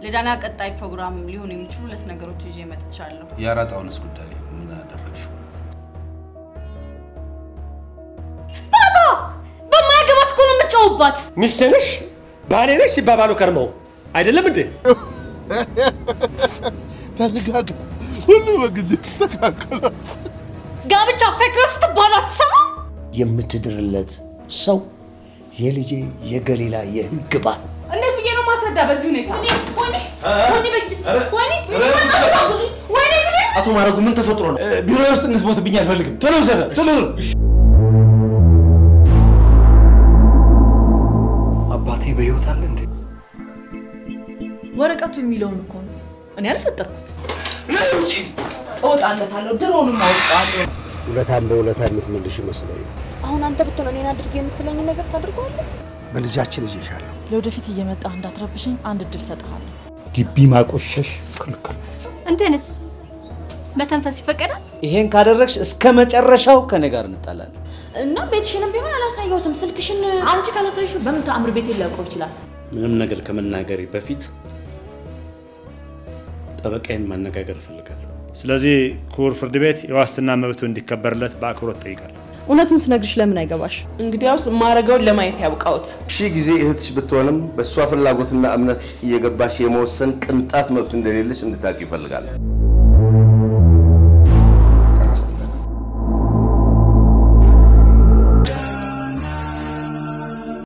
ለዳና ቀጣይ ፕሮግራም ሊሆን የሚችሉ ሁለት ነገሮች ይዤ መጥቻለሁ ያራጣውንስ ጉዳይ ምን አደረግሽ ባባ በማያገባት እኮ ነው የምትጫወባት ሚስቴ ነሽ ባሌ ነሽ ሲባባሉ ከርመው አይደለም እንዴ ተረጋጋ ሁሉ በጊዜ ተካከለ ጋብቻ ፍቅርስ ትባላት ሰማ የምትድርለት ሰው የልጄ የገሊላ የህግ ባል እንዴት ብዬ ነው ማስረዳ በዚህ ሁኔታ ወይኔ አቶ ማረጉ ምን ተፈጥሮ ነው ቢሮ ውስጥ እንስሞትብኝ አልፈልግም ቶሎ ሰራ ቶሎ አባቴ በህይወት አለ እንዴ ወረቀቱ የሚለውን እኮ ነው እኔ አልፈጠርኩት ለውጪ እወጣለታለሁ ድሮውንም አውጣለሁ ሁለታም በሁለታ የምትመልሽ ይመስላል አሁን አንተ ብትሆን እኔን አድርጌ የምትለኝ ነገር ታድርጓለህ በልጃችን እየሻለሁ ለወደፊት እየመጣ እንዳትረብሽኝ አንድ እድል ሰጥሃለሁ ግቢ ማቆሸሽ ክልክል እንተንስ መተንፈስ ይፈቀዳል ይሄን ካደረግሽ እስከ መጨረሻው ከኔ ጋር እንጣላለን እና ቤትሽንም ቢሆን አላሳየሁትም ስልክሽን አንቺ ካላሳይሽ በምን ተአምር ቤት ሊያውቀው ይችላል ምንም ነገር ከመናገሬ በፊት ጠበቃዬን ማነጋገር ፈልጋለሁ ስለዚህ ኩር ፍርድ ቤት የዋስትና መብቱ እንዲከበርለት በአክብሮት ጠይቃለሁ እውነቱን ስነግርሽ ለምን አይገባሽ እንግዲያውስ ማረጋውን ለማየት ያብቃውት ሺ ጊዜ እህትሽ ብትሆንም በሷ ፍላጎትና እምነት ውስጥ እየገባሽ የመወሰን ቅንጣት መብት እንደሌለሽ እንድታቂ ይፈልጋል